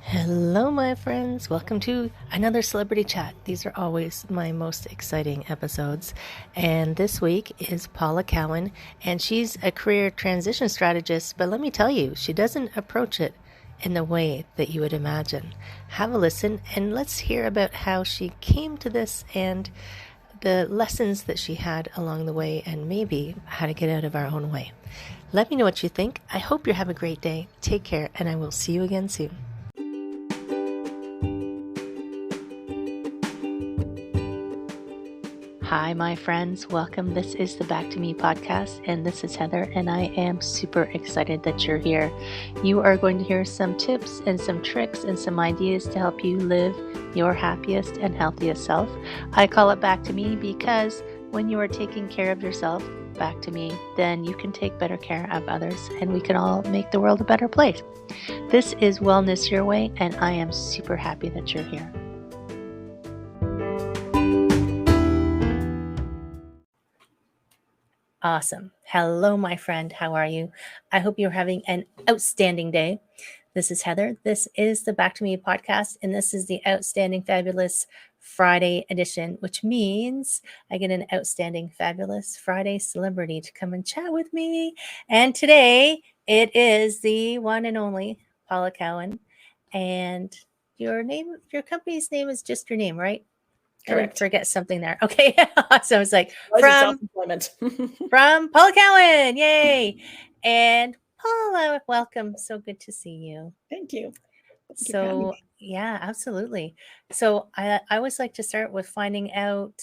Hello, my friends. Welcome to another celebrity chat. These are always my most exciting episodes. And this week is Paula Cowan, and she's a career transition strategist. But let me tell you, she doesn't approach it in the way that you would imagine. Have a listen, and let's hear about how she came to this and the lessons that she had along the way, and maybe how to get out of our own way. Let me know what you think. I hope you have a great day. Take care, and I will see you again soon. Hi, my friends. Welcome. This is the Back to Me podcast, and this is Heather, and I am super excited that you're here. You are going to hear some tips and some tricks and some ideas to help you live your happiest and healthiest self. I call it Back to Me because when you are taking care of yourself, back to me, then you can take better care of others, and we can all make the world a better place. This is Wellness Your Way, and I am super happy that you're here. Awesome. Hello, my friend. How are you? I hope you're having an outstanding day. This is Heather. This is the Back to Me podcast, and this is the Outstanding Fabulous Friday edition, which means I get an outstanding, fabulous Friday celebrity to come and chat with me. And today it is the one and only Paula Cowan. And your company's name is just your name, right? Correct. I didn't forget something there. Okay. So I was like, self-employment. from Paula Cowan. Yay. And Paula, welcome. So good to see you. Thank you. So yeah, absolutely. So I always like to start with finding out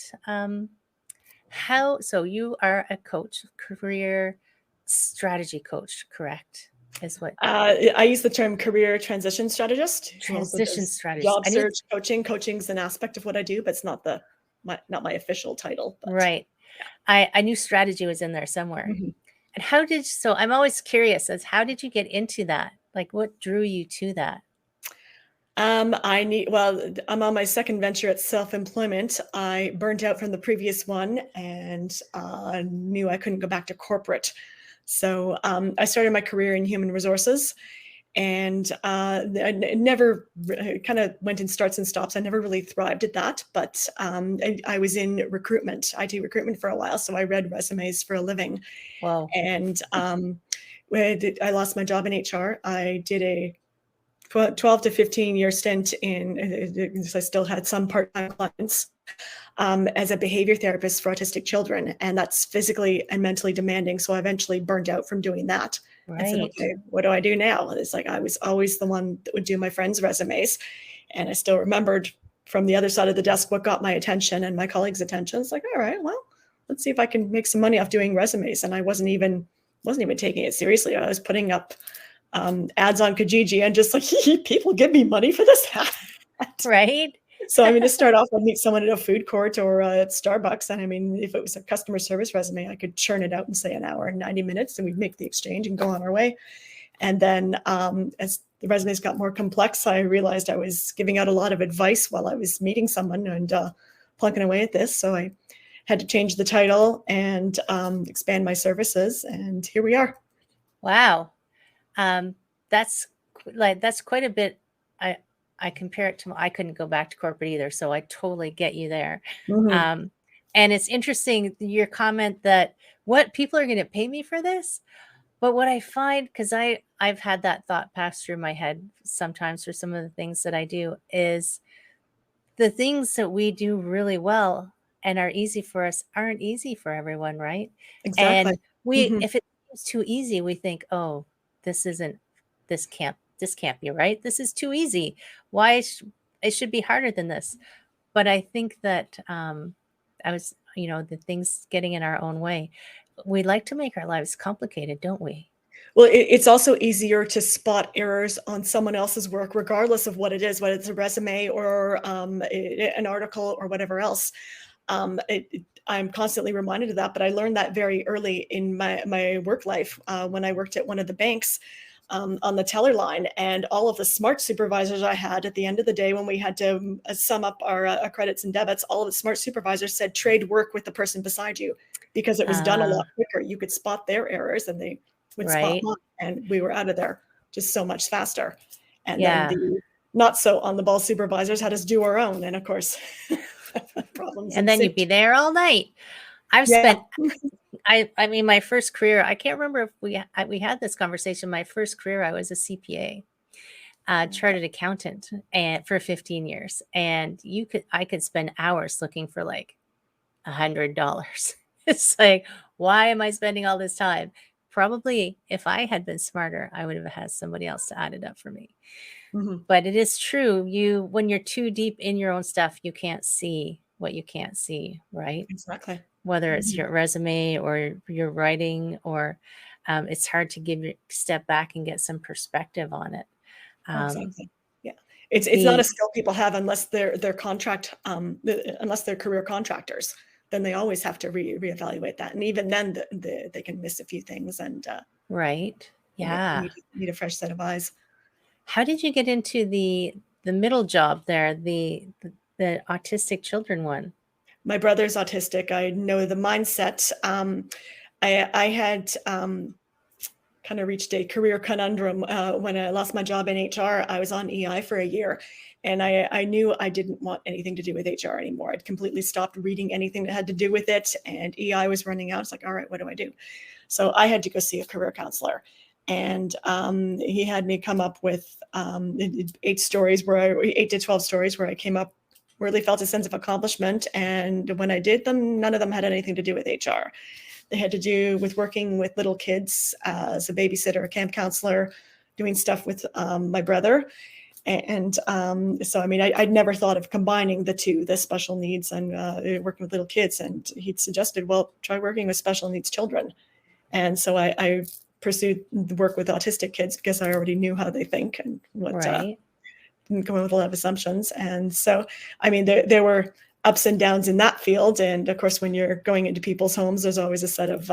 so you are a coach, career strategy coach, correct? Is what I use the term career transition strategist. Transition strategist. Job search, coaching. Coaching's an aspect of what I do, but it's not not my official title. But, right. Yeah. I knew strategy was in there somewhere. Mm-hmm. And so I'm always curious as how did you get into that? Like what drew you to that? I'm on my second venture at self-employment. I burnt out from the previous one and knew I couldn't go back to corporate. So I started my career in human resources, and I never kind of went in starts and stops. I never really thrived at that, but I was in recruitment, IT recruitment for a while. So I read resumes for a living. Wow. And I lost my job in HR. I did a 12 to 15 year stint I still had some part-time clients as a behavior therapist for autistic children. And that's physically and mentally demanding. So I eventually burned out from doing that. Right. And said, okay, what do I do now? And it's like, I was always the one that would do my friends' resumes. And I still remembered from the other side of the desk what got my attention and my colleagues' attention. It's like, all right, well, let's see if I can make some money off doing resumes. And I wasn't even taking it seriously. I was putting up ads on Kijiji and just like, people give me money for this. Right. So, to start off, I'd meet someone at a food court or at Starbucks. And if it was a customer service resume, I could churn it out in say an hour and 90 minutes and we'd make the exchange and go on our way. And then as the resumes got more complex, I realized I was giving out a lot of advice while I was meeting someone and plunking away at this. So I had to change the title and expand my services. And here we are. Wow. That's quite a bit. I compare it to, I couldn't go back to corporate either. So I totally get you there. Mm-hmm. And it's interesting, your comment that what people are going to pay me for this. But what I find, because I've had that thought pass through my head sometimes for some of the things that I do, is the things that we do really well and are easy for us aren't easy for everyone, right? Exactly. And if it's too easy, we think, oh, this can't be right. This is too easy. Why it should be harder than this? But I think that the things getting in our own way. We like to make our lives complicated, don't we? Well, it's also easier to spot errors on someone else's work, regardless of what it is, whether it's a resume or an article or whatever else. I'm constantly reminded of that, but I learned that very early in my work life when I worked at one of the banks on the teller line, and all of the smart supervisors I had at the end of the day when we had to sum up our credits and debits, all of the smart supervisors said, trade work with the person beside you, because it was done a lot quicker. You could spot their errors and they would spot mine, and we were out of there just so much faster. And then not so on the ball supervisors had us do our own. And of course, problems And then ensued. you'd be there all night. I've Yeah. spent, I mean, my first career, I can't remember if we had this conversation. My first career, I was a CPA, Okay. chartered accountant, and for 15 years. And I could spend hours looking for like $100. It's like, why am I spending all this time? Probably if I had been smarter, I would have had somebody else to add it up for me. Mhm. But it is true. When you're too deep in your own stuff, you can't see what you can't see, right? Exactly. Whether it's Mhm. your resume or your writing, or it's hard to step back and get some perspective on it. Oh, Um, exactly. Yeah. It's not a the skill people have unless they're contract, unless they're career contractors, then they always have to reevaluate that. And even then they can miss a few things and right, yeah, yeah. need a fresh set of eyes. How did you get into the middle job there, the autistic children one? My brother's autistic. I know the mindset. I had kind of reached a career conundrum when I lost my job in HR. I was on EI for a year, and I knew I didn't want anything to do with HR anymore. I'd completely stopped reading anything that had to do with it, and EI was running out. It's like, all right, what do I do? So I had to go see a career counselor. And he had me come up with 8 to 12 stories where I came up, really felt a sense of accomplishment. And when I did them, none of them had anything to do with HR. They had to do with working with little kids as a babysitter, a camp counselor, doing stuff with my brother. And so, I mean, I'd never thought of combining the two, the special needs and working with little kids. And he'd suggested, well, try working with special needs children. And so I pursued the work with autistic kids because I already knew how they think and what Right, didn't come in with a lot of assumptions. And so, I mean, there were ups and downs in that field. And of course, when you're going into people's homes, there's always a set of,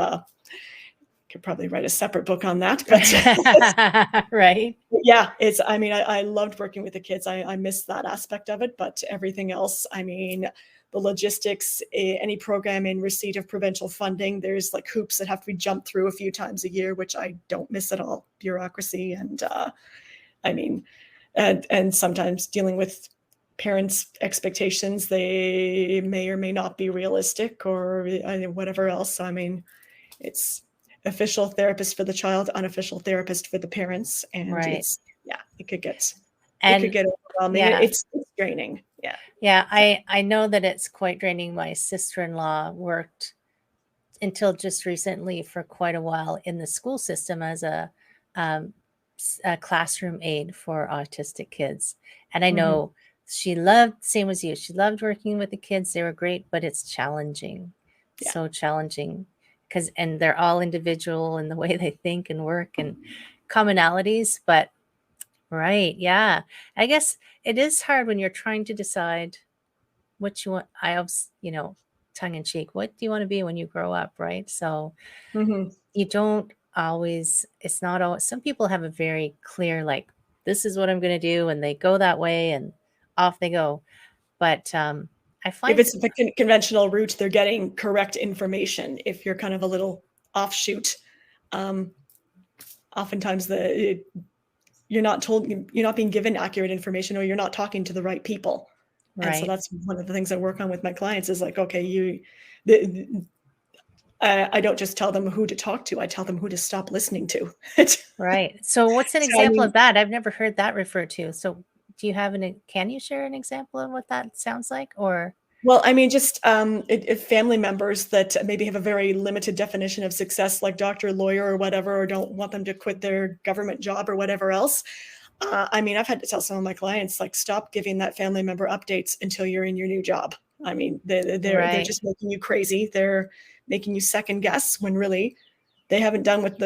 could probably write a separate book on that. But right, yeah, I mean, I loved working with the kids. I missed that aspect of it, but everything else, I mean, the logistics, any program in receipt of provincial funding, there's like hoops that have to be jumped through a few times a year, which I don't miss at all. Bureaucracy and I mean, and sometimes dealing with parents' expectations, they may or may not be realistic or whatever else. So, I mean, it's official therapist for the child, unofficial therapist for the parents, and right. it's yeah, it could And get overwhelming. yeah, It's draining. Yeah. yeah, So, I know that it's quite draining. My sister-in-law worked until just recently for quite a while in the school system as um, a classroom aide for autistic kids. And I mhm. know she loved, same as you, she loved working with the kids. They were great, but it's challenging, Yeah. so challenging and they're all individual in the way they think and work and commonalities. But right, yeah, I guess it is hard when you're trying to decide what you want. I always, tongue in cheek, what do you want to be when you grow up, right? So Mhm. you don't always, it's not always, some people have a very clear, like, this is what I'm going to do. And they go that way and off they go. But I If find, it's the conventional route, they're getting correct information. If you're kind of a little offshoot, um, oftentimes you're not being given accurate information, or you're not talking to the right people. And so right, that's one of the things I work on with my clients is like, okay, the, I don't just tell them who to talk to. I tell them who to stop listening to. right. So what's an So, I example mean, of that? I've never heard that referred to. So do you have can you share an example of what that sounds like? Or, well, I mean, just if family members that maybe have a very limited definition of success, like doctor, lawyer, or whatever, or don't want them to quit their government job or whatever else. I mean, I've had to tell some of my clients, like, stop giving that family member updates until you're in your new job. I mean, they're right, just making you crazy. They're making you second guess when really they haven't done what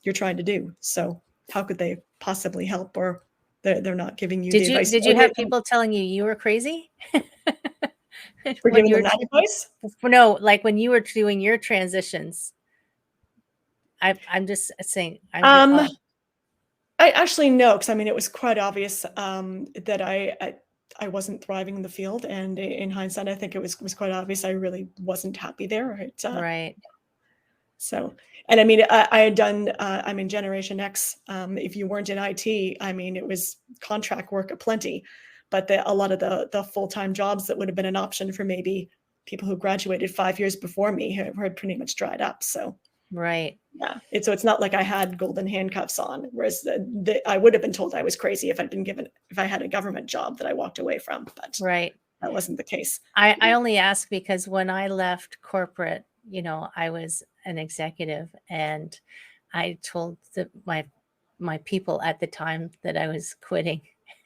you're trying to do. So how could they possibly help, or they're not giving you the advice did you have people telling you you were crazy? for When giving you them were, that advice? no, like when you were doing your transitions. I'm just saying, Um, I actually know, because I mean, it was quite obvious that I wasn't thriving in the field, and in hindsight, I think it was quite obvious I really wasn't happy there. right. So, and I mean, I had done, I'm in Generation X. If you weren't in IT, I mean, it was contract work aplenty, but a lot of the full-time jobs that would have been an option for maybe people who graduated 5 years before me had pretty much dried up. So, Right. yeah, so it's not like I had golden handcuffs on, whereas I would have been told I was crazy if if I had a government job that I walked away from, but Right. that wasn't the case. I only ask because when I left corporate, I was an executive, and I told my people at the time that I was quitting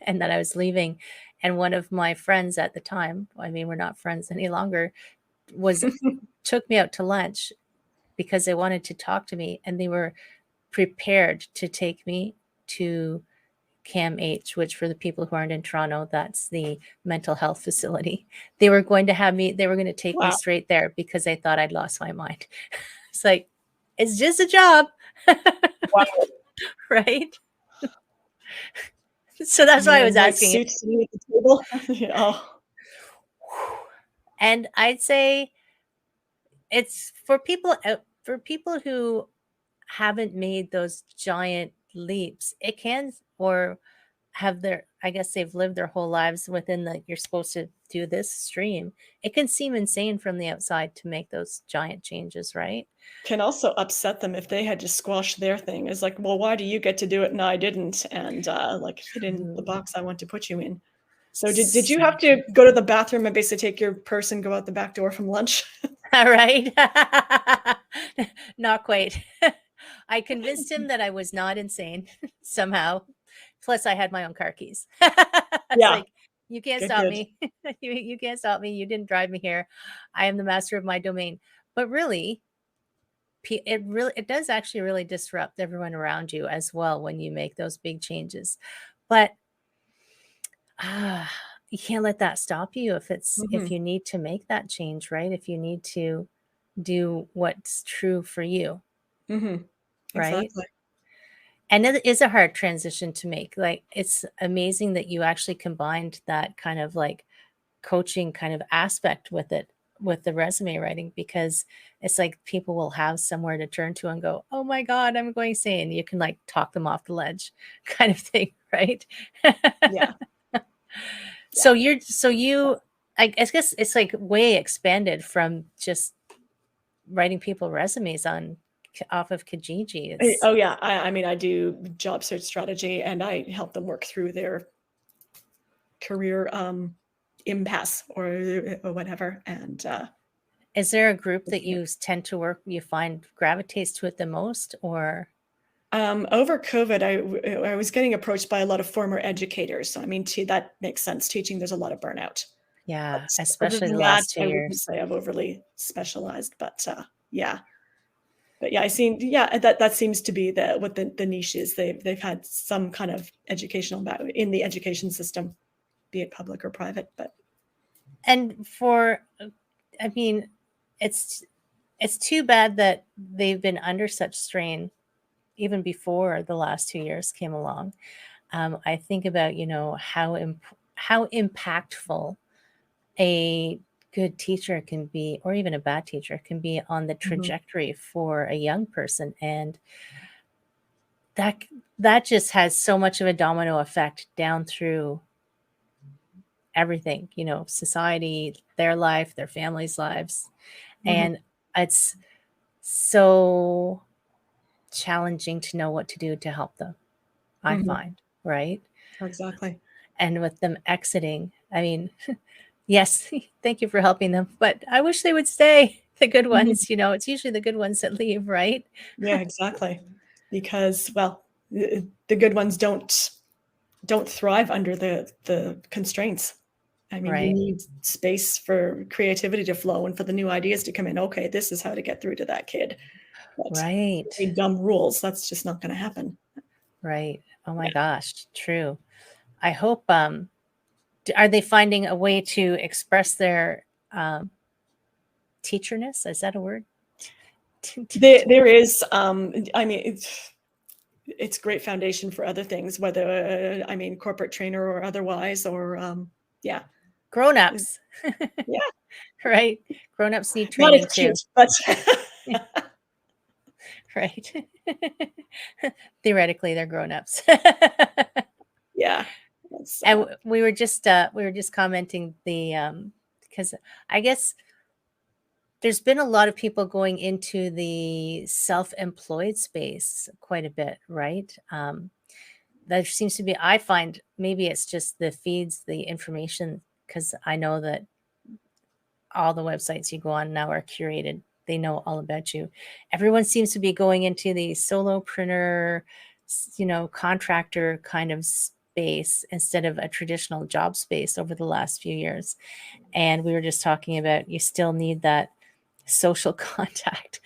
and that I was leaving. And one of my friends at the time, I mean, we're not friends any longer, was took me out to lunch because they wanted to talk to me, and they were prepared to take me to CAMH, which for the people who aren't in Toronto, that's the mental health facility. They were going to take me Wow. straight there because they thought I'd lost my mind. It's like, it's just a job. Wow. Right? So that's why I was White asking it. suits sitting at the table. Oh. And I'd say it's for people who haven't made those giant leaps. It can, or I guess they've lived their whole lives within you're supposed to do this stream. It can seem insane from the outside to make those giant changes, right? Can also upset them if they had to squash their thing. It's like, well, why do you get to do it and I didn't? And like, fit in the True. box I want to put you in. So did you So have true. to go to the bathroom and basically take your purse and go out the back door from lunch? Right? Not quite. I convinced him that I was not insane somehow. Plus, I had my own car keys. It's Yeah, like, you can't good, stop good. me. You can't stop me. You didn't drive me here. I am the master of my domain. But really, it does actually really disrupt everyone around you as well when you make those big changes. But you can't let that stop you if Mhm, you need to make that change, right? If you need to do what's true for you, mhm, right? exactly. And it is a hard transition to make. Like, it's amazing that you actually combined that kind of like coaching kind of aspect with it, with the resume writing, because it's like people will have somewhere to turn to and go, "Oh my God, I'm going insane." You can like talk them off the ledge kind of thing, right? Yeah, So yeah. I guess it's like way expanded from just writing people resumes off of Kijiji. It's Oh yeah, I mean, I do job search strategy and I help them work through their career impasse or whatever. And Is there a group that yeah. you find gravitates to it the most, or? Over COVID, I was getting approached by a lot of former educators. So I mean, that makes sense. Teaching, there's a lot of burnout. Yeah, But other especially than the that, last 2 I wouldn't years. say I've overly specialized. But yeah, but yeah, I seen yeah that seems to be what the niche is. They've had some kind of educational in the education system, be it public or private. But And I mean, it's it's too bad that they've been under such strain even before the last 2 years came along. I think about, how impactful a good teacher can be, or even a bad teacher can be on the mhm, trajectory for a young person. And that that just has so much of a domino effect down through everything, society, their life, their families' lives. mhm, And it's so challenging to know what to do to help them, I mhm, find, right? exactly. And with them exiting, I mean, yes, thank you for helping them, but I wish they would stay. The good Mhm. ones, it's usually the good ones that leave, right? Yeah, exactly. Because well, the good ones don't thrive under the constraints. I mean, you Right, need space for creativity to flow and for the new ideas to come in. Okay, this is how to get through to that kid. But right, dumb rules, that's just not going to happen. right. Oh my Yeah. gosh, true. I hope, are they finding a way to express their teacherness? Is that a word? There is, I mean, it's great foundation for other things, whether, I mean, corporate trainer or otherwise, or, yeah. Grown-ups, Yeah. right? Grown-ups need Not as training too. cute, but Right. Theoretically, they're grown-ups. Yeah. That's, And we were just commenting because I guess there's been a lot of people going into the self-employed space quite a bit, right? There seems to be, I find maybe it's just the feeds, the information, because I know that all the websites you go on now are curated. They know all about you. Everyone seems to be going into the solopreneur, contractor kind of space instead of a traditional job space over the last few years. And we were just talking about you still need that social contact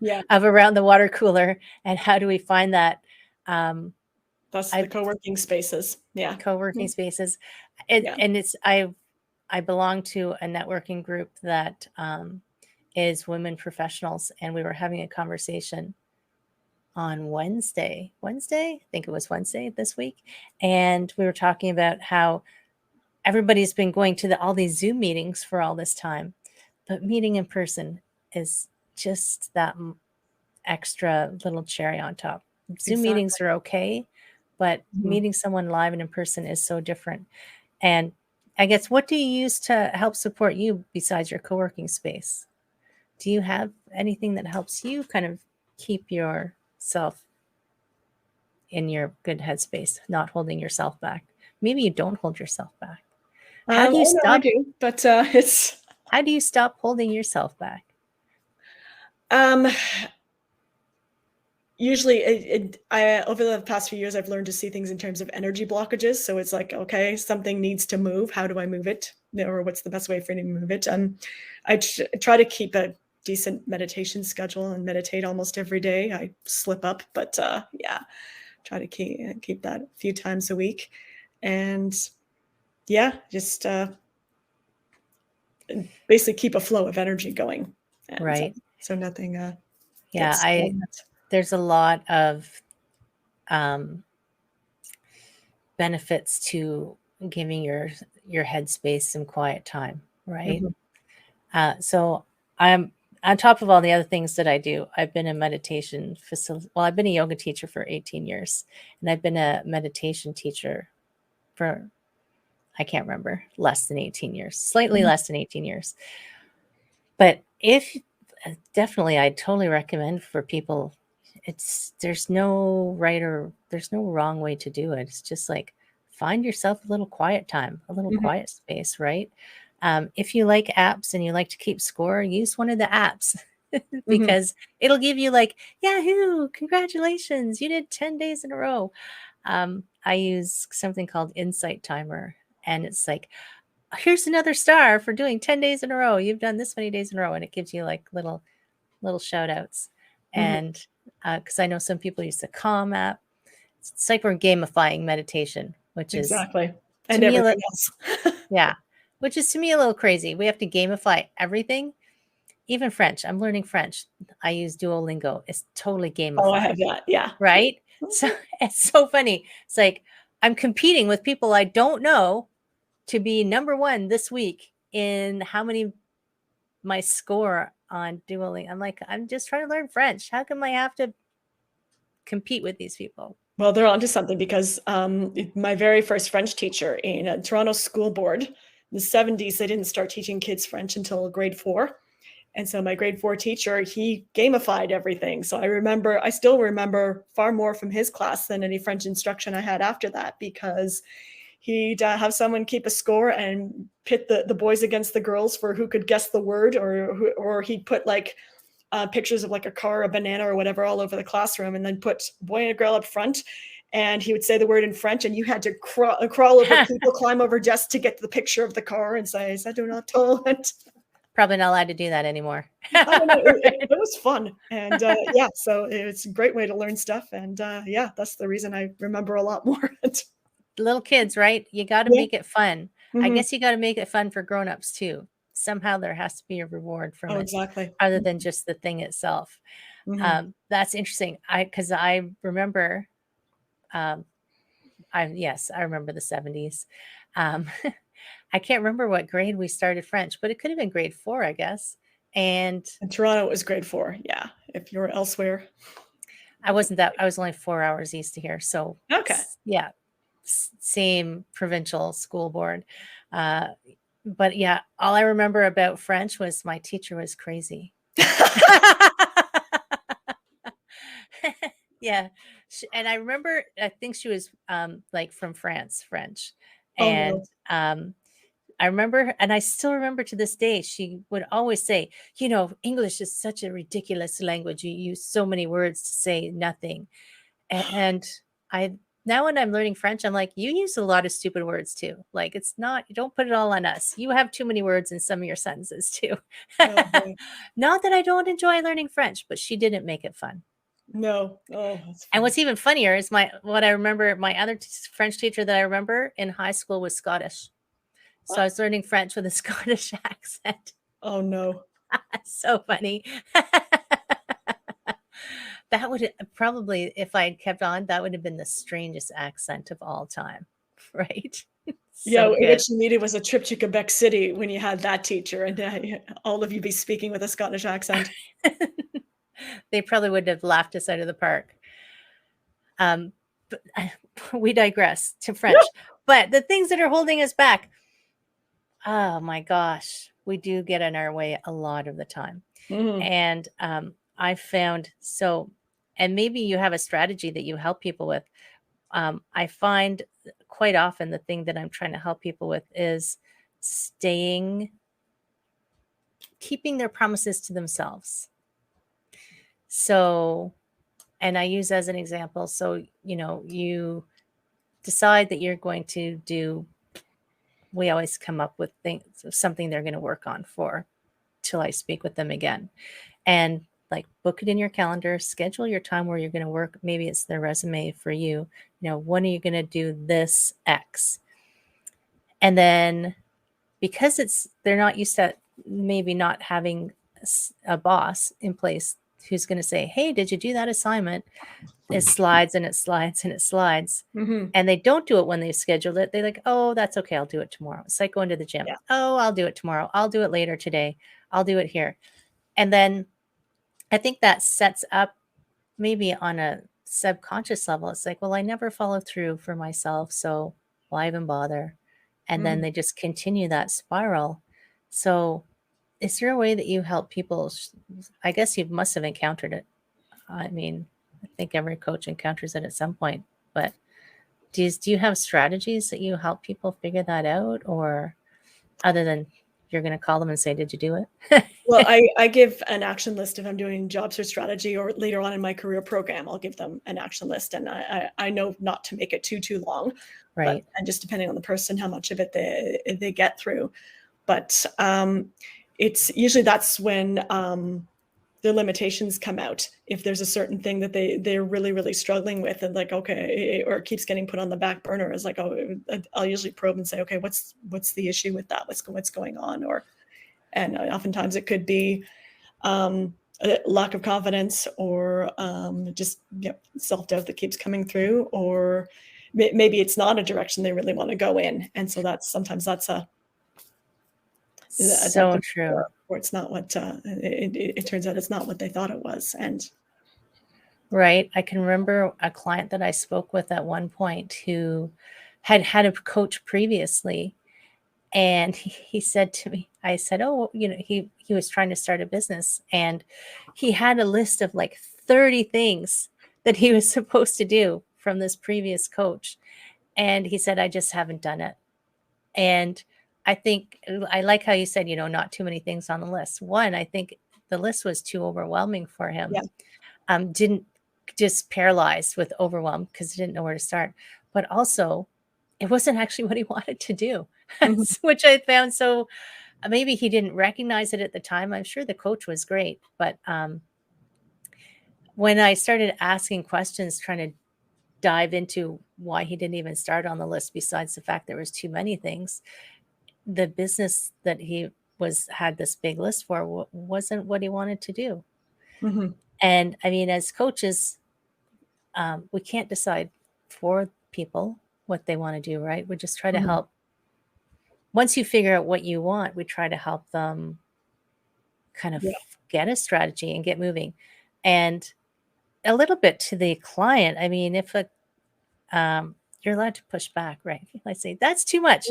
yeah, of around the water cooler. And how do we find that? that's the I co-working spaces. Yeah. co-working spaces. Yeah. And it's I belong to a networking group that is women professionals, and we were having a conversation on Wednesday. I think it was Wednesday this week, and we were talking about how everybody's been going to all these Zoom meetings for all this time, but meeting in person is just that extra little cherry on top. Zoom Exactly. meetings are okay, but Mhm. meeting someone live and in person is so different. And I guess, what do you use to help support you besides your co-working space? Do you have anything that helps you kind of keep yourself in your good headspace, not holding yourself back? Maybe you don't hold yourself back. How do you Oh no, I stop do, but it's how do you stop holding yourself back? um usually I over the past few years I've learned to see things in terms of energy blockages. So it's like, okay, something needs to move. How do I move it? Or what's the best way for me to move it? I try to keep a decent meditation schedule and meditate almost every day. I slip up, but yeah, try to keep that a few times a week, and yeah, just basically keep a flow of energy going, and Right. so nothing Yeah, gets stagnant. there's a lot of um, benefits to giving your headspace some quiet time, right? Mhm. So I'm on top of all the other things that I do. I've been a meditation facility. Well, I've been a yoga teacher for 18 years, and I've been a meditation teacher for, I can't remember, less than 18 years, slightly Mhm. less than 18 years. But if definitely, I totally recommend for people. There's no right or there's no wrong way to do it. It's just like, find yourself a little quiet time, a little Mhm. quiet space, right? If you like apps and you like to keep score, use one of the apps Mhm. because it'll give you like, Yahoo, congratulations, you did 10 days in a row. I use something called Insight Timer, and it's like, here's another star for doing 10 days in a row. You've done this many days in a row. And it gives you like little shout outs. Mhm. And because I know some people use the Calm app. It's like we're gamifying meditation, which is Exactly. to And me everything else. yeah, which is to me a little crazy. We have to gamify everything, even French. I'm learning French. I use Duolingo. It's totally Oh, I gamified, have that. Yeah. right? So it's so funny. It's like I'm competing with people I don't know to be number one this week in how many my score on Duolingo. I'm like, I'm just trying to learn French. How come I have to compete with these people? Well, they're onto something because my very first French teacher in a Toronto school board in the 70s, they didn't start teaching kids French until grade 4. And so my grade 4 teacher, he gamified everything. So I still remember far more from his class than any French instruction I had after that, because he'd have someone keep a score and pit the boys against the girls for who could guess the word, or he'd put like pictures of like a car, a banana, or whatever all over the classroom, and then put boy and a girl up front. And he would say the word in French, and you had to crawl over people, climb over desks to get the picture of the car and say, "I do not tolerant." Probably not allowed to do that anymore. I don't know. Right. It was fun, and yeah, so it's a great way to learn stuff, and yeah, that's the reason I remember a lot more. Little kids, right? You got to Yeah. make it fun. I Hmm. guess you got to make it fun for grown-ups too. Somehow there has to be a reward from Oh, it exactly. other than just the thing itself. Hmm. That's interesting. Because I remember, um, I remember the 70s. Um, I can't remember what grade we started French, but it could have been grade 4, I guess. And In Toronto, it was grade 4. Yeah, if you're elsewhere. I wasn't that, I was only 4 hours east of here. So Okay. yeah, same provincial school board. Uh, but yeah, all I remember about French was my teacher was crazy. Yeah. And I remember, I think she was like from France, French. Oh And no. I remember, and I still remember to this day, she would always say, English is such a ridiculous language. You use so many words to say nothing. And I, now when I'm learning French, I'm like, you use a lot of stupid words too. Like, it's not, you don't put it all on us. You have too many words in some of your sentences too. Oh boy. Not that I don't enjoy learning French, but she didn't make it fun. No. Oh, that's And funny. what's even funnier is what I remember, my other French teacher that I remember in high school was Scottish. So I What? was learning French with a Scottish accent. Oh no. So funny. That would probably, if I had kept on, that would have been the strangest accent of all time, right? Yeah, So good. what you needed was a trip to Quebec City when you had that teacher, and all of you be speaking with a Scottish accent. They probably would have laughed us out of the park. But we digress to French. But the things that are holding us back, oh my gosh, we do get in our way a lot of the time. Mhm. And I found so, and maybe you have a strategy that you help people with. I find quite often the thing that I'm trying to help people with is keeping their promises to themselves. So, and I use as an example, so, you decide that you're going to do, we always come up with things, something they're going to work on for till I speak with them again. And like book it in your calendar, schedule your time where you're going to work. Maybe it's their resume for you. When are you going to do this X? And then because they're not used to maybe not having a boss in place who's going to say, hey, did you do that assignment? It slides and it slides and it slides. Mhm. And they don't do it when they've scheduled it. They're like, oh, that's okay. I'll do it tomorrow. It's like going to the gym. Yeah. Oh, I'll do it tomorrow. I'll do it later today. I'll do it here. And then I think that sets up maybe on a subconscious level. It's like, well, I never follow through for myself. So why even bother? And then Mhm. they just continue that spiral. So is there a way that you help people? I guess you must have encountered it. I mean, I think every coach encounters it at some point, but do you have strategies that you help people figure that out, or other than you're going to call them and say, did you do it? Well, I give an action list if I'm doing job search strategy, or later on in my career program, I'll give them an action list, and I know not to make it too long, but Right. and just depending on the person, how much of it they get through. But it's usually that's when their limitations come out. If there's a certain thing that they're really struggling with, and like, okay, or it keeps getting put on the back burner, is like, oh, I'll usually probe and say, okay, what's the issue with that? What's going on? Or and oftentimes it could be a lack of confidence, or just self-doubt that keeps coming through, or maybe it's not a direction they really want to go in, and so sometimes that's a So true. or it's not what it turns out it's not what they thought it was. And Right. I can remember a client that I spoke with at one point who had had a coach previously. And he said to me, I said, oh, he was trying to start a business, and he had a list of like 30 things that he was supposed to do from this previous coach. And he said, I just haven't done it. And I think I like how you said, not too many things on the list. One, I think the list was too overwhelming for him. yeah. Didn't just paralyzed with overwhelm because he didn't know where to start. But also, it wasn't actually what he wanted to do, Mhm. which I found so maybe he didn't recognize it at the time. I'm sure the coach was great, but when I started asking questions, trying to dive into why he didn't even start on the list, besides the fact there was too many things, the business that he had this big list for wasn't what he wanted to do. Mhm. And I mean, as coaches, we can't decide for people what they want to do, right? We just try to Mhm. help. Once you figure out what you want, we try to help them kind of Yeah. get a strategy and get moving. And a little bit to the client. I mean, if you're allowed to push back, right? I say that's too much.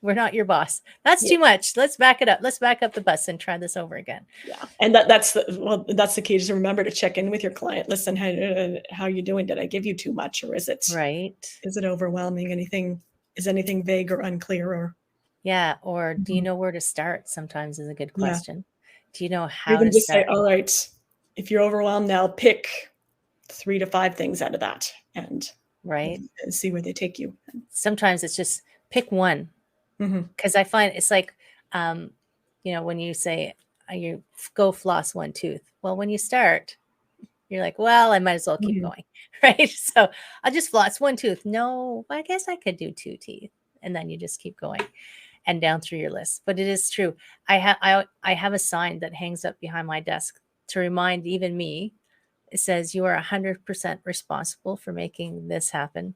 We're not your boss. That's too much. Let's back it up. Let's back up the bus and try this over again. Yeah, and that's the key. Just remember to check in with your client. Listen, how are you doing? Did I give you too much, or is it overwhelming? Is anything vague or unclear? Or or do you know where to start? Sometimes is a good question. Do you know how to just start? say, all right, if you're overwhelmed now, pick 3 to 5 things out of that and see where they take you. Sometimes it's just pick one, because I find it's like, when you say you go floss one tooth. Well, when you start, you're like, well, I might as well keep going, right? So I'll just floss one tooth. No, I guess I could do 2 teeth, and then you just keep going and down through your list. But it is true. I have a sign that hangs up behind my desk to remind even me. It says you are 100% responsible for making this happen.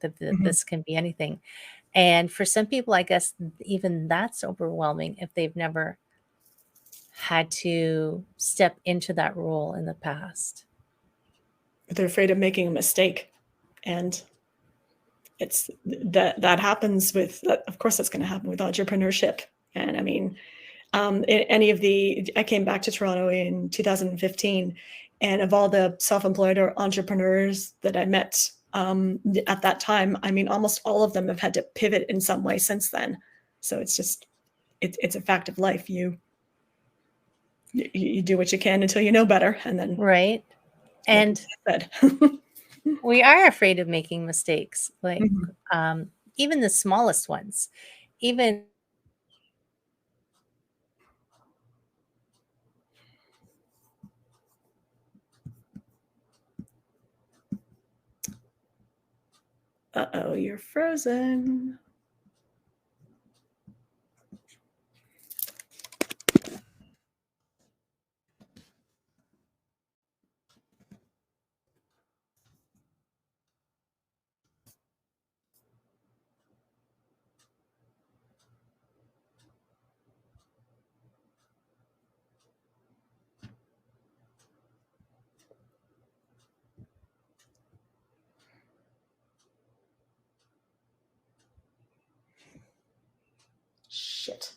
This can be anything. And for some people, I guess even that's overwhelming if they've never had to step into that role in the past. But they're afraid of making a mistake. And it's that happens with, of course, that's going to happen with entrepreneurship. And I mean, I came back to Toronto in 2015, and of all the self-employed or entrepreneurs that I met at that time, I mean, almost all of them have had to pivot in some way since then. So it's just, it's a fact of life. You do what you can until you know better, and then right. And we are afraid of making mistakes, like even the smallest ones, even. Uh-oh, you're frozen. Shit.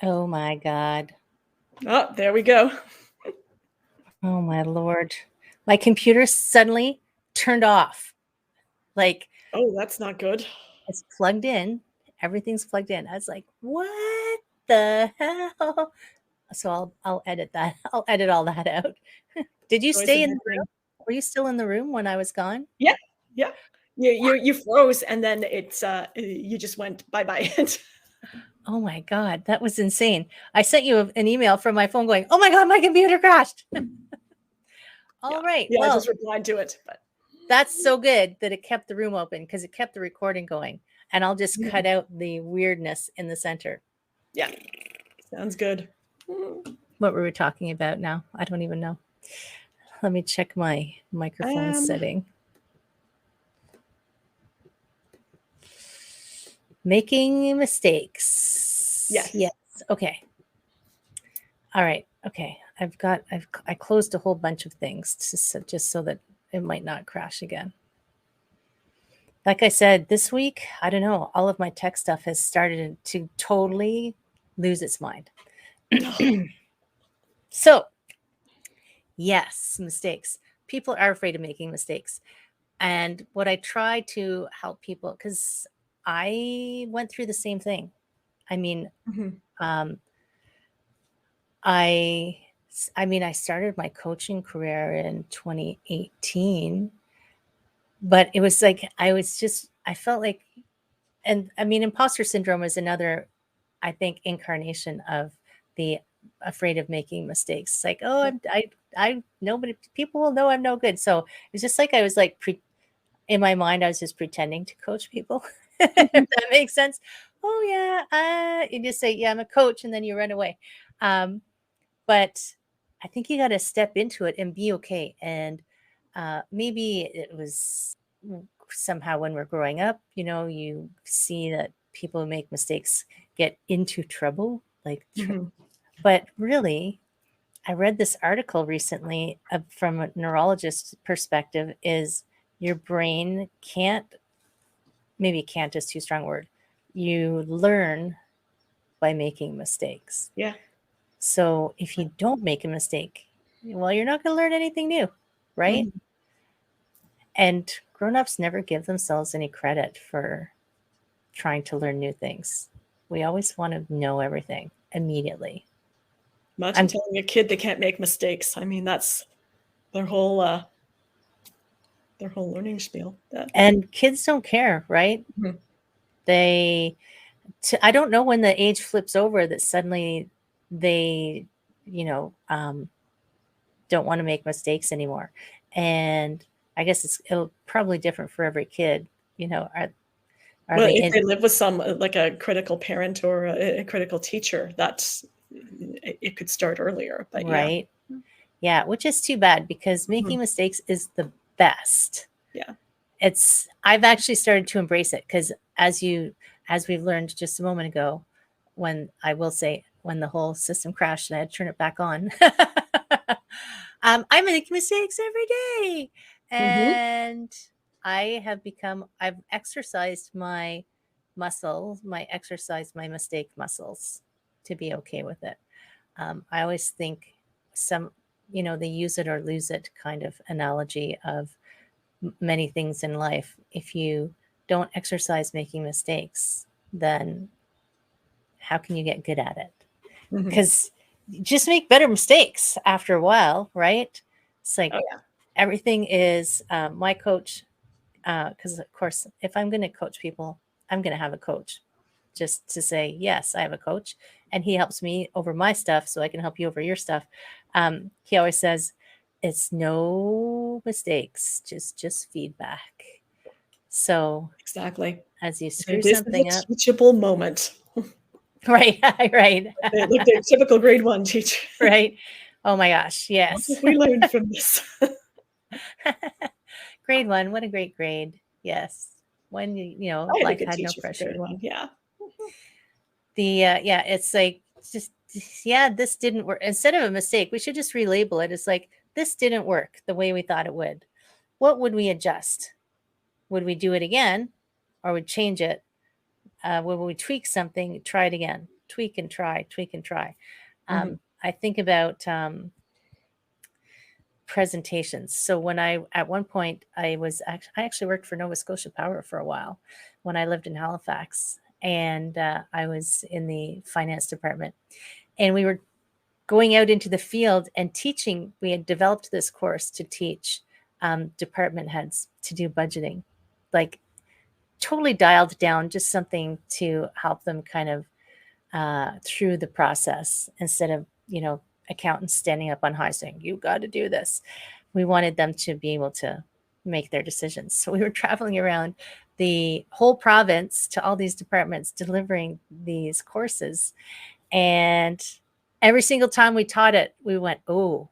Oh my God. Oh, there we go. Oh my Lord. My computer suddenly turned off. Like, oh, that's not good. It's plugged in. Everything's plugged in. I was like, what the hell? So I'll edit that. I'll edit all that out. Did you stay in the room? Were you still in the room when I was gone? Yeah. Yeah. You froze, and then you just went bye-bye. Oh my God, that was insane. I sent you an email from my phone going, oh my God, my computer crashed. All right. Yeah, well, I just replied to it. But that's so good that it kept the room open because it kept the recording going. And I'll just cut out the weirdness in the center. Yeah. Sounds good. What were we talking about now? I don't even know. Let me check my microphone setting. Making mistakes. Yes. Okay. All right. Okay. I closed a whole bunch of things just so that it might not crash again. Like I said, this week, I don't know, all of my tech stuff has started to totally lose its mind. So Yes, mistakes. People are afraid of making mistakes. And what I try to help people, because I went through the same thing. I mean, Mhm. um, I, I started my coaching career in 2018, but it was like, I felt like, and I mean, imposter syndrome is another, I think, incarnation of the afraid of making mistakes. It's like, oh, Yeah. nobody, people will know I'm no good. So it's just like I was like in my mind, I was just pretending to coach people, if Mhm. that makes sense. Oh yeah, you just say, yeah, I'm a coach, and then you run away. Um, but I think you got to step into it and be okay. And maybe it was somehow when we're growing up, you see that people who make mistakes get into trouble, Mhm. but really, I read this article recently from a neurologist's perspective is your brain maybe can't is too strong a word. You learn by making mistakes. Yeah. So if you don't make a mistake, well, you're not going to learn anything new, right? Mhm. And grown-ups never give themselves any credit for trying to learn new things. We always want to know everything immediately. Imagine I'm telling a kid they can't make mistakes. I mean, that's their whole uh, their whole learning spiel. That. and kids don't care, right? Mhm. They I don't know when the age flips over that suddenly they, you know, don't want to make mistakes anymore. And I guess it'll probably different for every kid. Are Well, they if in they live with some like a critical parent or a critical teacher, that's it could start earlier. But yeah. right? Yeah, which is too bad because Mhm. making mistakes is the best. Yeah. I've actually started to embrace it because as we've learned just a moment ago, when I will say when the whole system crashed and I had to turn it back on, I make mistakes every day, Mhm. and I've exercised my mistake muscles to be okay with it. I always think some, the use it or lose it kind of analogy of many things in life. If you don't exercise making mistakes, then how can you get good at it? Mhm. Because just make better mistakes after a while, right? It's Oh, like yeah. everything is my coach. Because, of course, if I'm going to coach people, I'm going to have a coach just to say, yes, I have a coach and he helps me over my stuff so I can help you over your stuff. He always says, it's no mistakes, just feedback. So Exactly. as you screw This is a something up, teachable moment. right, right, Like the typical grade 1 teacher. right. Oh my gosh, What yes. have we learned from this? Grade 1, what a great grade. Yes. When I had a life good had no teacher for grade pressure. 1, yeah. Yeah, it's like just yeah, this didn't work. Instead of a mistake, we should just relabel it. It's like this didn't work the way we thought it would. What would we adjust? Would we do it again, or would change it? Would we tweak something? Try it again. Tweak and try. Tweak and try. Mhm. I think about presentations. So at one point I actually worked for Nova Scotia Power for a while when I lived in Halifax, and I was in the finance department, and we were going out into the field and teaching. We had developed this course to teach department heads to do budgeting, like totally dialed down, just something to help them kind of through the process instead of, accountants standing up on high saying, you got to do this. We wanted them to be able to make their decisions. So we were traveling around the whole province to all these departments delivering these courses. And every single time we taught it, we went, oh,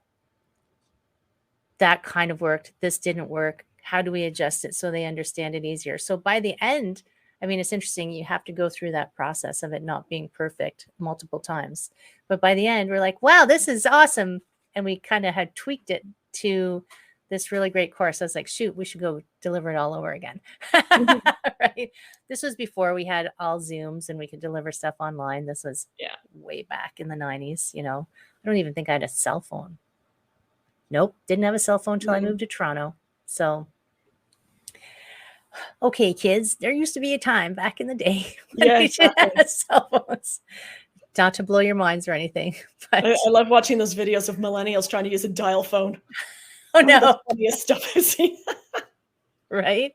that kind of worked. This didn't work. How do we adjust it so they understand it easier? So by the end, I mean, it's interesting. You have to go through that process of it not being perfect multiple times. But by the end, we're like, wow, this is awesome. And we kind of had tweaked it to this really great course. I was like, shoot, we should go deliver it all over again. Mhm. Right. This was before we had all Zooms and we could deliver stuff online. This was Yeah. way back in the 90s. I don't even think I had a cell phone. Nope, didn't have a cell phone until I moved to Toronto. So, okay, kids, there used to be a time back in the day when Yeah, we didn't exactly. have cell phones. Not to blow your minds or anything, but I love watching those videos of millennials trying to use a dial phone. oh Some of the no, funniest stuff I've seen. right?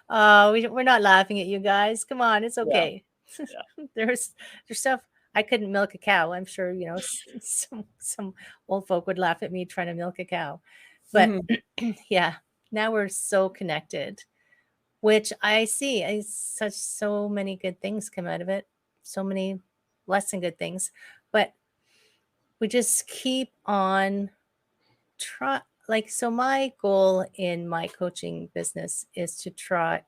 We're not laughing at you guys. Come on, it's Yeah, okay. yeah. there's stuff. I couldn't milk a cow. I'm sure some old folk would laugh at me trying to milk a cow, but Mhm. yeah, now we're so connected, which I see. So many good things come out of it. So many less than good things, but we just keep on try like so my goal in my coaching business is to try,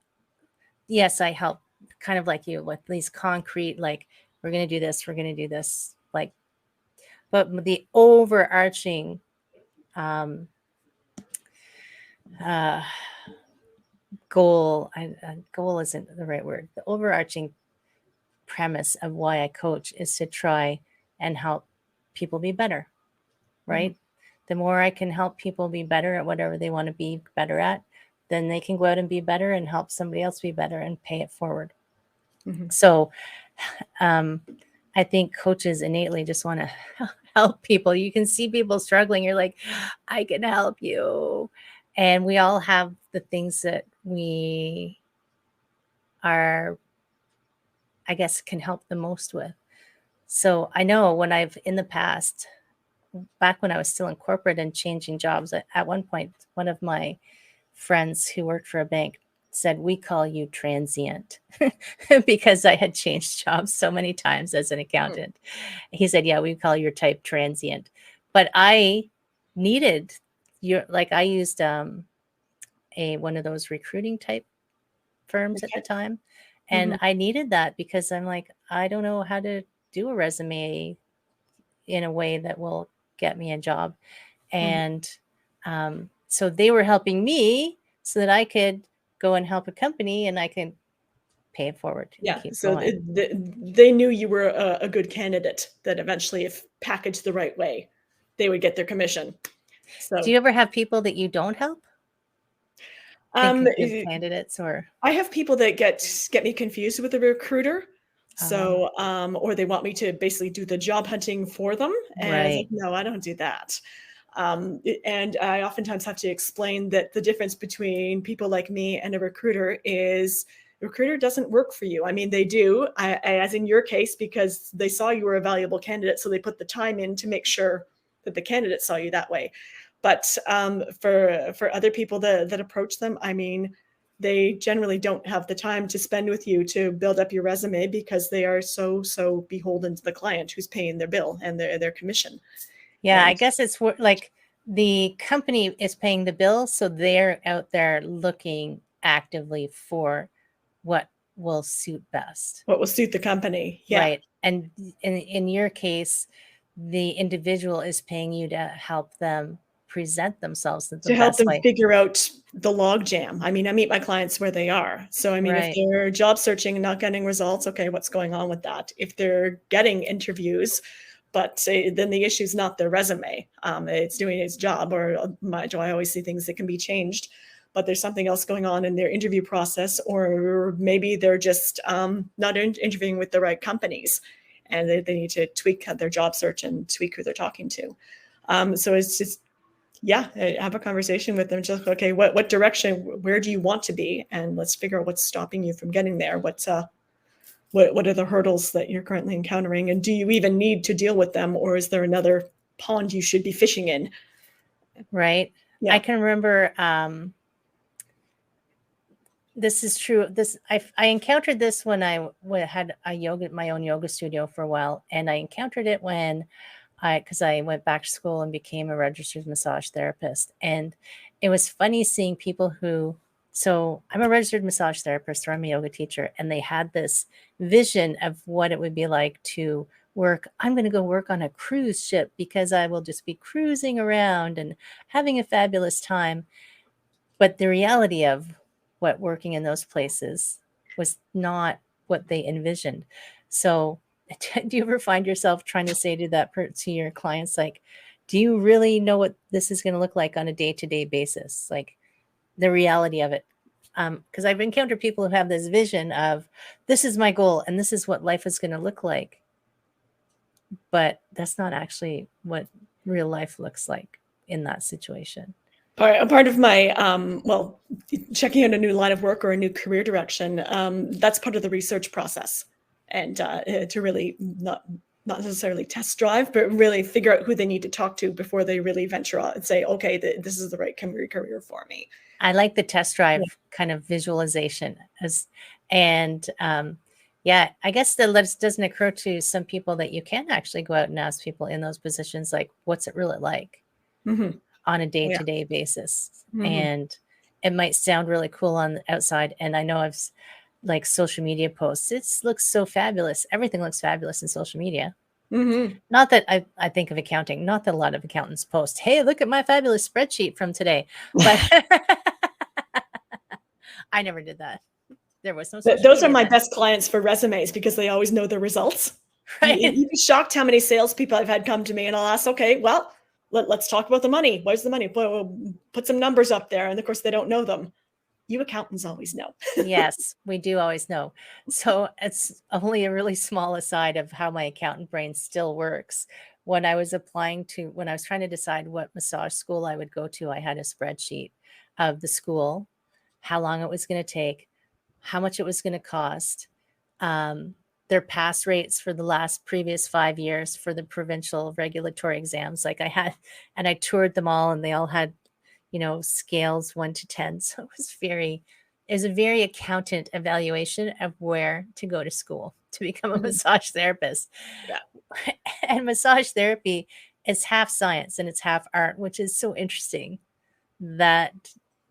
yes, I help kind of like you with these concrete, like we're going to do this, we're going to do this, like, but the overarching um uh goal isn't the right word. The overarching premise of why I coach is to try and help people be better, Mhm. right? The more I can help people be better at whatever they want to be better at, then they can go out and be better and help somebody else be better and pay it forward. Mhm. So I think coaches innately just want to help people. You can see people struggling. You're like, I can help you. And we all have the things that we are, I guess, can help the most with. So I know when I've in the past, back when I was still in corporate and changing jobs, at one point, one of my friends who worked for a bank said, "We call you transient," because I had changed jobs so many times as an Mm. accountant. He said, "Yeah, we call your type transient." But I needed I used a one of those recruiting type firms at the Okay. time, and Mhm. I needed that because I'm like, I don't know how to do a resume in a way that will get me a job. Mhm. And so they were helping me so that I could go and help a company and I could pay it forward and Yeah, keep so going. they knew you were a good candidate, that eventually, if packaged the right way, they would get their commission. Do So, you ever have people that you don't help think um, are good candidates or I have people that get me confused with a recruiter. So, or they want me to basically do the job hunting for them, and I was like, right? "No, I don't do that." And I oftentimes have to explain that the difference between people like me and a recruiter is a recruiter doesn't work for you. I mean, they do, as in your case, because they saw you were a valuable candidate, so they put the time in to make sure that the candidate saw you that way. But for other people that approach them, I mean, they generally don't have the time to spend with you to build up your resume because they are so beholden to the client who's paying their bill and their commission. Yeah, I And guess it's like the company is paying the bill, so they're out there looking actively for what will suit best. what will suit the company? Yeah, Right. And in your case, the individual is paying you to help them present themselves in the to help best them way. figure out the log jam. I mean, I meet my clients where they are. So, I mean, if Right. they're job searching and not getting results, okay, what's going on with that? If they're getting interviews, but then the issue is not their resume. It's doing its job, or I always see things that can be changed, but there's something else going on in their interview process, or maybe they're just not interviewing with the right companies, and they need to tweak their job search and tweak who they're talking to. So it's just, yeah, have a conversation with them. Just, okay, what direction, where do you want to be, and let's figure out what's stopping you from getting there. What are the hurdles that you're currently encountering, and do you even need to deal with them, or is there another pond you should be fishing in? Right. I Yeah. can remember this is true. I encountered this when I had my own yoga studio for a while, and I encountered it when because I went back to school and became a registered massage therapist. And it was funny seeing people so I'm a registered massage therapist or I'm a yoga teacher, and they had this vision of what it would be like to work. I'm going to go work on a cruise ship because I will just be cruising around and having a fabulous time. But the reality of what working in those places was not what they envisioned. So, do you ever find yourself trying to say to to your clients, like, do you really know what this is going to look like on a day-to-day basis? Like the reality of it. Because I've encountered people who have this vision of this is my goal and this is what life is going to look like. But that's not actually what real life looks like in that situation. Part of my, checking out a new line of work or a new career direction, that's part of the research process. And to really not necessarily test drive, but really figure out who they need to talk to before they really venture out and say, okay, this is the right career for me. I like the test drive kind of visualization. Yeah, I guess that doesn't occur to some people that you can actually go out and ask people in those positions, like, what's it really like on a day-to-day basis? And it might sound really cool on the outside. And I know I've like social media posts. It looks so fabulous. Everything looks fabulous in social media. Not that I think of accounting, not that a lot of accountants post, hey, look at my fabulous spreadsheet from today. But I never did that. There was no social Those are media my then. best clients for resumes because they always know the results. Right. You'd be shocked how many salespeople I've had come to me and I'll ask, okay, well, let's talk about the money. Where's the money? Put some numbers up there. And of course, they don't know them. You accountants always know. Yes, we do always know. So it's only a really small aside of how my accountant brain still works. When I was trying to decide what massage school I would go to, I had a spreadsheet of the school, how long it was going to take, how much it was going to cost, their pass rates for the previous 5 years for the provincial regulatory exams. Like I toured them all and they all had, scales 1 to 10. So it was a very accountant evaluation of where to go to school to become a massage therapist. Yeah. And massage therapy is half science and it's half art, which is so interesting that,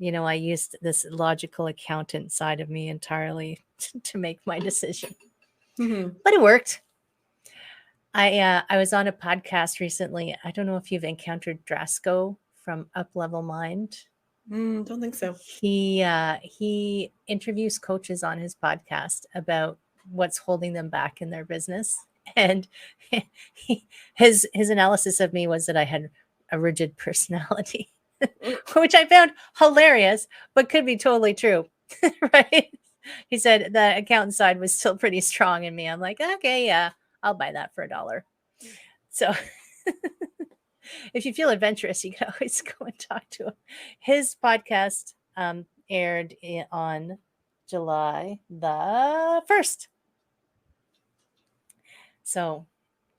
I used this logical accountant side of me entirely to make my decision. But it worked. I was on a podcast recently. I don't know if you've encountered Drasko from Up Level Mind. Don't think so. He interviews coaches on his podcast about what's holding them back in their business. And his analysis of me was that I had a rigid personality, which I found hilarious, but could be totally true. Right? He said the accountant side was still pretty strong in me. I'm like, okay, yeah, I'll buy that for $1. So if you feel adventurous, you can always go and talk to him. His podcast aired on July the 1st. So,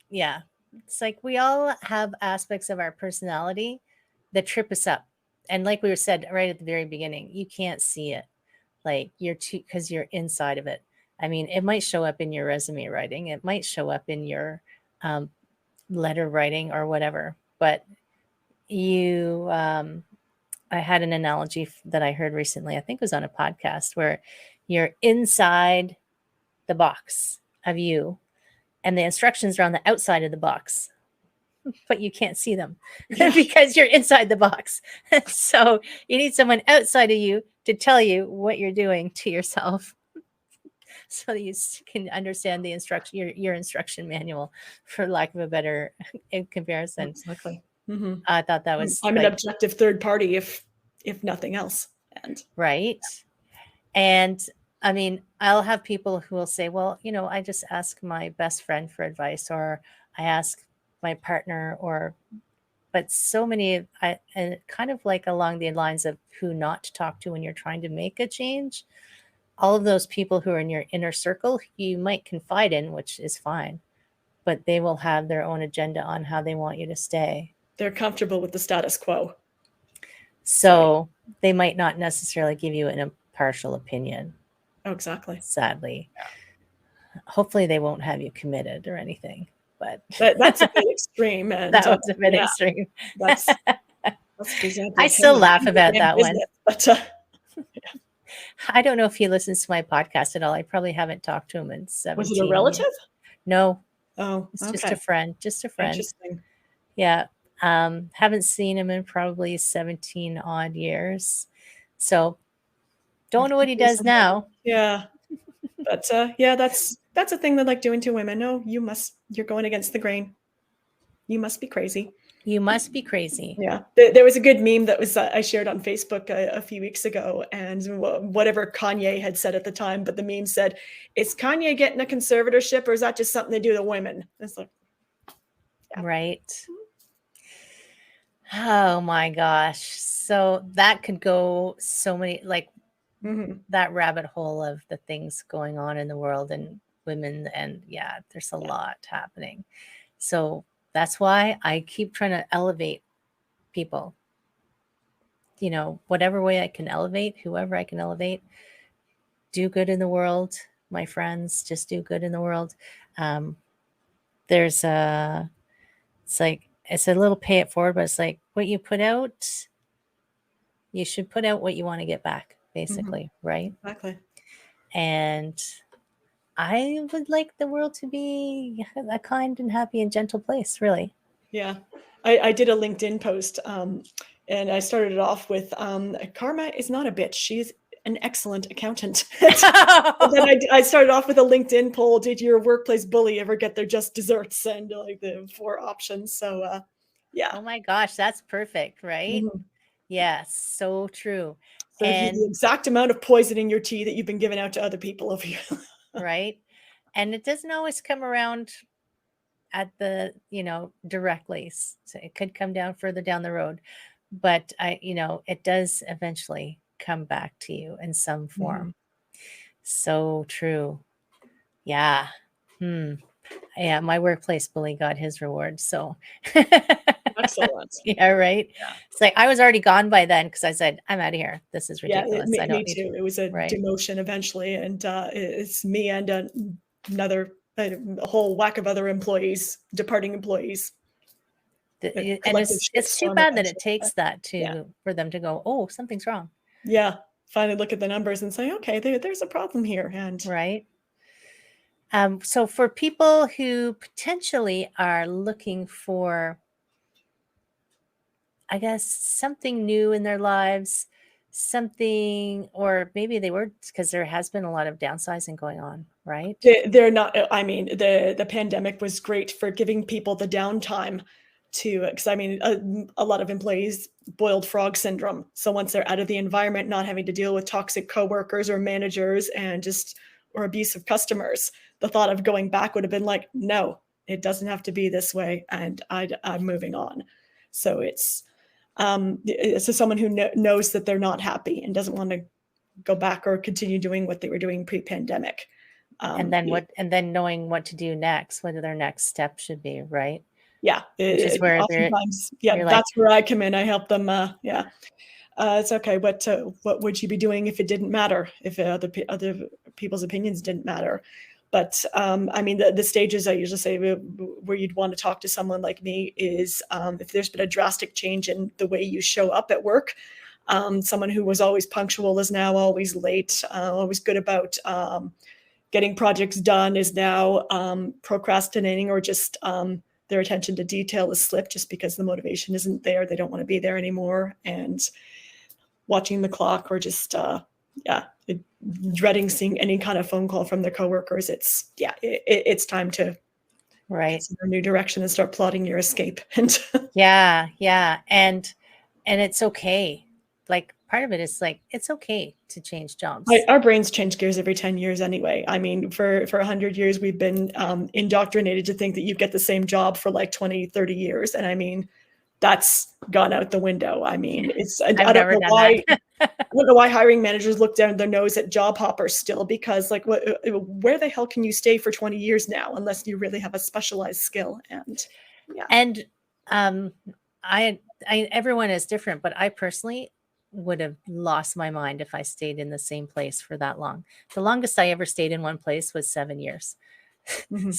yeah, it's like we all have aspects of our personality that trip us up. And like we were said right at the very beginning, you can't see it. Like because you're inside of it. I mean, it might show up in your resume writing. It might show up in your letter writing or whatever. But I had an analogy that I heard recently. I think it was on a podcast where you're inside the box of you and the instructions are on the outside of the box, but you can't see them because you're inside the box. So you need someone outside of you to tell you what you're doing to yourself so that you can understand the instruction, your instruction manual, for lack of a better comparison. Exactly. I thought that was I'm an objective third party if nothing else. And right. And I mean, I'll have people who will say, well, I just ask my best friend for advice, or I ask my partner, but so many, and kind of like along the lines of who not to talk to when you're trying to make a change. All of those people who are in your inner circle, you might confide in, which is fine, but they will have their own agenda on how they want you to stay. They're comfortable with the status quo. So they might not necessarily give you an impartial opinion. Oh, exactly. Sadly. Yeah. Hopefully they won't have you committed or anything, but that's a bit extreme. And that was a bit extreme. That's I still laugh about that one. But I don't know if he listens to my podcast at all. I probably haven't talked to him in 17 years. Was it a relative? No. Oh, it's just a friend. Interesting. Yeah. Haven't seen him in probably 17 odd years. So don't know what he does now. Yeah. But that's a thing they like doing to women. No, you're going against the grain. You must be crazy. You must be crazy. Yeah, there was a good meme that was I shared on Facebook a few weeks ago, and whatever Kanye had said at the time, but the meme said, "Is Kanye getting a conservatorship, or is that just something they do to women?" It's like, yeah. Right. Oh my gosh. So that could go so many, like Mm-hmm. that rabbit hole of the things going on in the world and women. And yeah, there's a Yeah. lot happening. So that's why I keep trying to elevate people, whatever way I can elevate, whoever I can elevate, do good in the world. My friends, just do good in the world. Um, there's a, it's like, it's a little pay it forward, but it's like what you put out, you should put out what you want to get back, Mm-hmm. basically, right? Exactly. And I would like the world to be a kind and happy and gentle place, really. Yeah, I did a LinkedIn post, and I started it off with Karma is not a bitch; she's an excellent accountant. And then I started off with a LinkedIn poll: did your workplace bully ever get their just desserts? And like the 4 options. So yeah. Oh my gosh, that's perfect, right? Mhm. Yes, so true. Serve you the And exact amount of poison in your tea that you've been giving out to other people over here. right. And it doesn't always come around at the, directly. So it could come down further down the road. But it does eventually come back to you in some Mhm. form. So true. Yeah. Hmm. Yeah, my workplace bully got his reward. So Excellent. yeah, right. Yeah. It's like I was already gone by then because I said, I'm out of here. This is Yeah, ridiculous. I me don't need too. It was a right. demotion eventually, and it's me and another a whole whack of other employees, departing employees. A And collective it's too shitstorm bad that it eventually. takes that Yeah, for them to go, oh, something's wrong. yeah. Finally, look at the numbers and say, okay, there's a problem here, and Right. So for people who potentially are looking for, I guess, something new in their lives, something, or maybe they were because there has been a lot of downsizing going on, right? they're not. I mean, the pandemic was great for giving people the downtime to, because I mean, a lot of employees boiled frog syndrome. So once they're out of the environment, not having to deal with toxic coworkers or managers and just or abusive customers, the thought of going back would have been like, no, it doesn't have to be this way, and I'm moving on. So it's someone who knows that they're not happy and doesn't want to go back or continue doing what they were doing pre-pandemic. And Um, then and then knowing what to do next, what their next step should be, right? yeah, Which is where oftentimes, you're yeah, like, that's where I come in. I help them. Yeah, it's okay. What would you be doing if it didn't matter? If other people's opinions didn't matter? But I mean, the stages I usually say where you'd want to talk to someone like me is if there's been a drastic change in the way you show up at work. Someone who was always punctual is now always late, always good about getting projects done is now procrastinating, or just their attention to detail is slipped just because the motivation isn't there. They don't want to be there anymore. And watching the clock, or just, yeah, dreading seeing any kind of phone call from their coworkers. It's time to right. consider a new direction and start plotting your escape. And Yeah, yeah. And it's okay. Like part of it is like it's okay to change jobs. our brains change gears every 10 years anyway. I mean, for 100 years, we've been indoctrinated to think that you get the same job for like 20, 30 years. And I mean, that's gone out the window. I mean, I've I don't never know done why. that. I don't know why hiring managers look down their nose at job hoppers still, because like where the hell can you stay for 20 years now unless you really have a specialized skill? And yeah. And um I everyone is different, but I personally would have lost my mind if I stayed in the same place for that long. The longest I ever stayed in one place was 7 years. Mhm.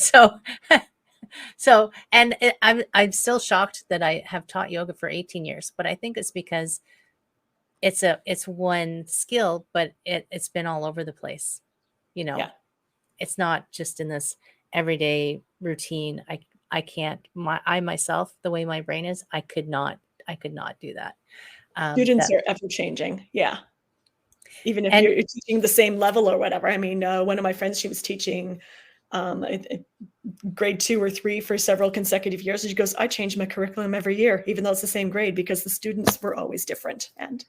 So and I'm still shocked that I have taught yoga for 18 years, but I think it's because it's one skill, but it's been all over the place. You know, Yeah. it's not just in this everyday routine. I can't I myself, the way my brain is, I could not do that. Students That are ever changing. Yeah. Even if and you're teaching the same level or whatever. I mean, one of my friends, she was teaching grade 2 or 3 for several consecutive years. And she goes, I change my curriculum every year, even though it's the same grade, because the students were always different. And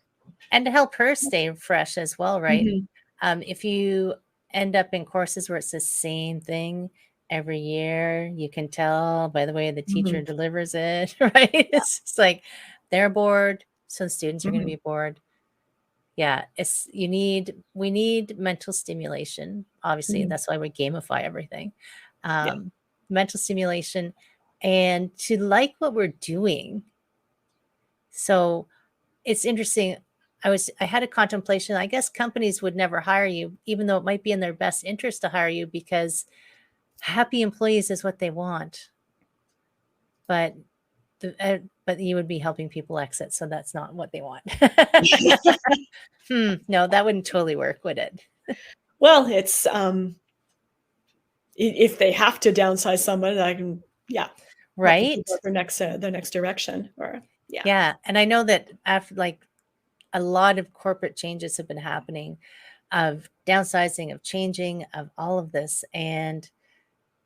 to help her stay fresh as well, right? Mm-hmm. If you end up in courses where it's the same thing every year, you can tell by the way the teacher Mm-hmm. delivers it, right? Yeah. It's like they're bored, so the students are going to Mm-hmm. be bored. Yeah, we need mental stimulation. Obviously, Mm-hmm. that's why we gamify everything. Yeah. Mental stimulation and to like what we're doing. So it's interesting. I had a contemplation. I guess companies would never hire you, even though it might be in their best interest to hire you because happy employees is what they want. But but you would be helping people exit, so that's not what they want. No, that wouldn't totally work, would it? Well, it's if they have to downsize someone, I can help them Right? figure out their next direction. Or Yeah, and I know that after like a lot of corporate changes have been happening, of downsizing, of changing, of all of this, and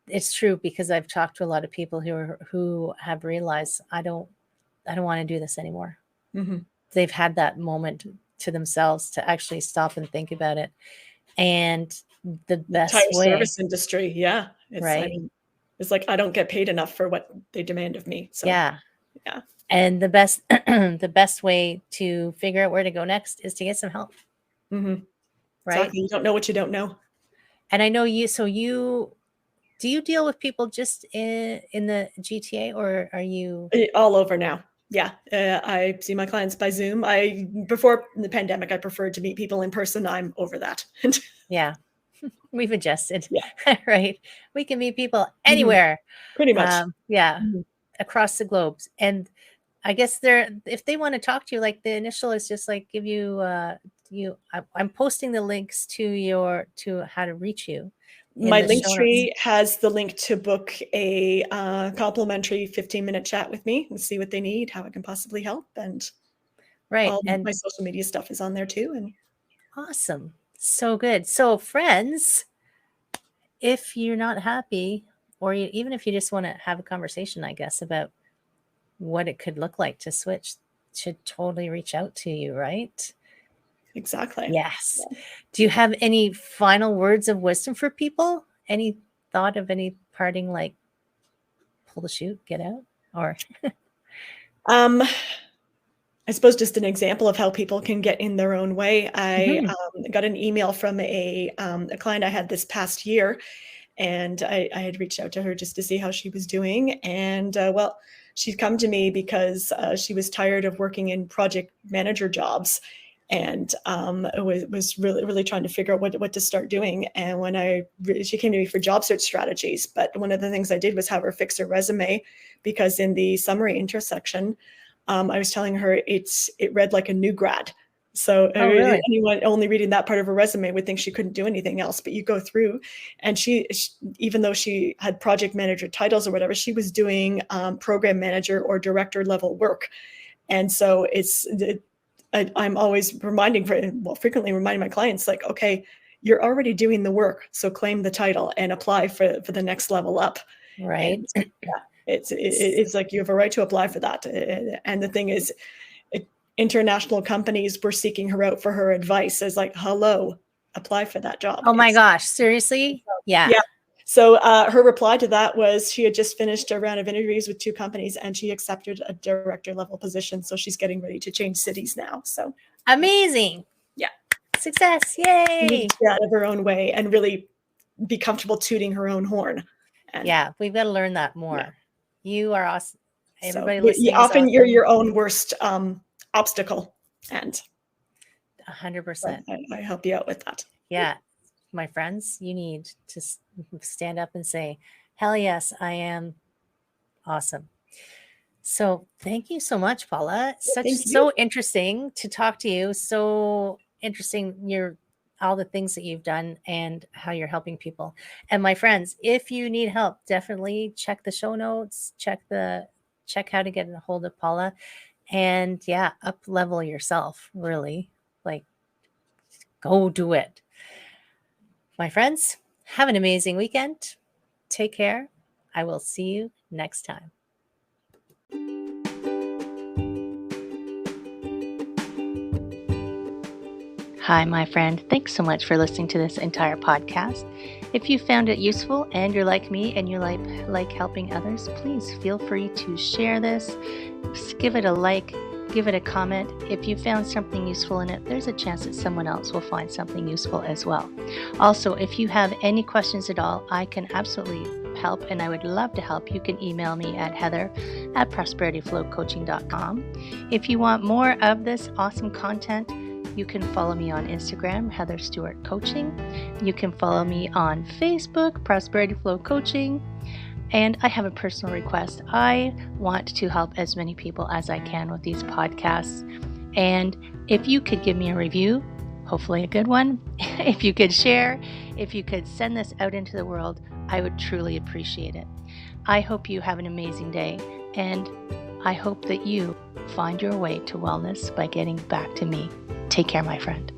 it's true because I've talked to a lot of people who have realized I don't want to do this anymore. Mm-hmm. They've had that moment to themselves to actually stop and think about it. And the Entire best way, service industry, yeah, right? it's like I don't get paid enough for what they demand of me. So Yeah. yeah. And the best the best way to figure out where to go next is to get some help, Mm-hmm. right? Exactly. You don't know what you don't know. And I know do you deal with people just in the GTA or are you? All over now. Yeah, I see my clients by Zoom. Before the pandemic, I preferred to meet people in person. I'm over that. Yeah, we've adjusted, Yeah. right? We can meet people Mm-hmm. anywhere. Pretty much. Yeah, Mm-hmm. across the globe. And I guess if they want to talk to you, like the initial is just like give you, I'm posting the links to how to reach you in My the link show notes. tree has the link to book a complimentary 15-minute chat with me and see what they need, how I can possibly help. And Right. all And my social media stuff is on there too. And awesome. So good. So friends, if you're not happy, or even if you just want to have a conversation, I guess, about what it could look like to switch, should totally reach out to you, right? exactly. Yes. Do you have any final words of wisdom for people? Any thought of any parting, like pull the chute, get out? Or Um, I suppose just an example of how people can get in their own way. I Mhm. got an email from a client I had this past year, and I had reached out to her just to see how she was doing. And well, she'd come to me because she was tired of working in project manager jobs, and was really trying to figure out what to start doing. And she came to me for job search strategies, but one of the things I did was have her fix her resume, because in the summary intersection, I was telling her it read like a new grad. So Oh, really? anyone only reading that part of her resume would think she couldn't do anything else. But you go through, and she even though she had project manager titles or whatever, she was doing program manager or director level work. And so I'm always frequently reminding my clients, like, okay, you're already doing the work, so claim the title and apply for the next level up. Right. And it's like you have a right to apply for that. And the thing is, international companies were seeking her out for her advice as like, hello, apply for that job. Oh my gosh, seriously? Yeah. Yeah. So her reply to that was she had just finished a round of interviews with 2 companies and she accepted a director level position. So she's getting ready to change cities now. So Amazing. yeah, Success. she needs Yay. to get out of her own way and really be comfortable tooting her own horn. And Yeah, we've got to learn that yeah, more. You are awesome. so Everybody listening is often you're awesome. your own worst obstacle. And 100%. I help you out with that. Yeah. My friends, you need to stand up and say, hell yes, I am awesome. So thank you so much, Paula. Thank you. So interesting to talk to you. So interesting all the things that you've done and how you're helping people. And my friends, if you need help, definitely check the show notes, check how to get a hold of Paula, and yeah, up level yourself, really. Like, go do it. My friends, have an amazing weekend. Take care. I will see you next time. Hi, my friend. Thanks so much for listening to this entire podcast. If you found it useful and you're like me and you like helping others, please feel free to share this. Just give it a like, give it a comment. If you found something useful in it, there's a chance that someone else will find something useful as well. Also, if you have any questions at all, I can absolutely help, and I would love to help. You can email me at heather@prosperityflowcoaching.com. If you want more of this awesome content, you can follow me on Instagram, Heather Stewart Coaching. You can follow me on Facebook, Prosperity Flow Coaching. And I have a personal request. I want to help as many people as I can with these podcasts. And if you could give me a review, hopefully a good one, if you could share, if you could send this out into the world, I would truly appreciate it. I hope you have an amazing day, and I hope that you find your way to wellness by getting back to me. Take care, my friend.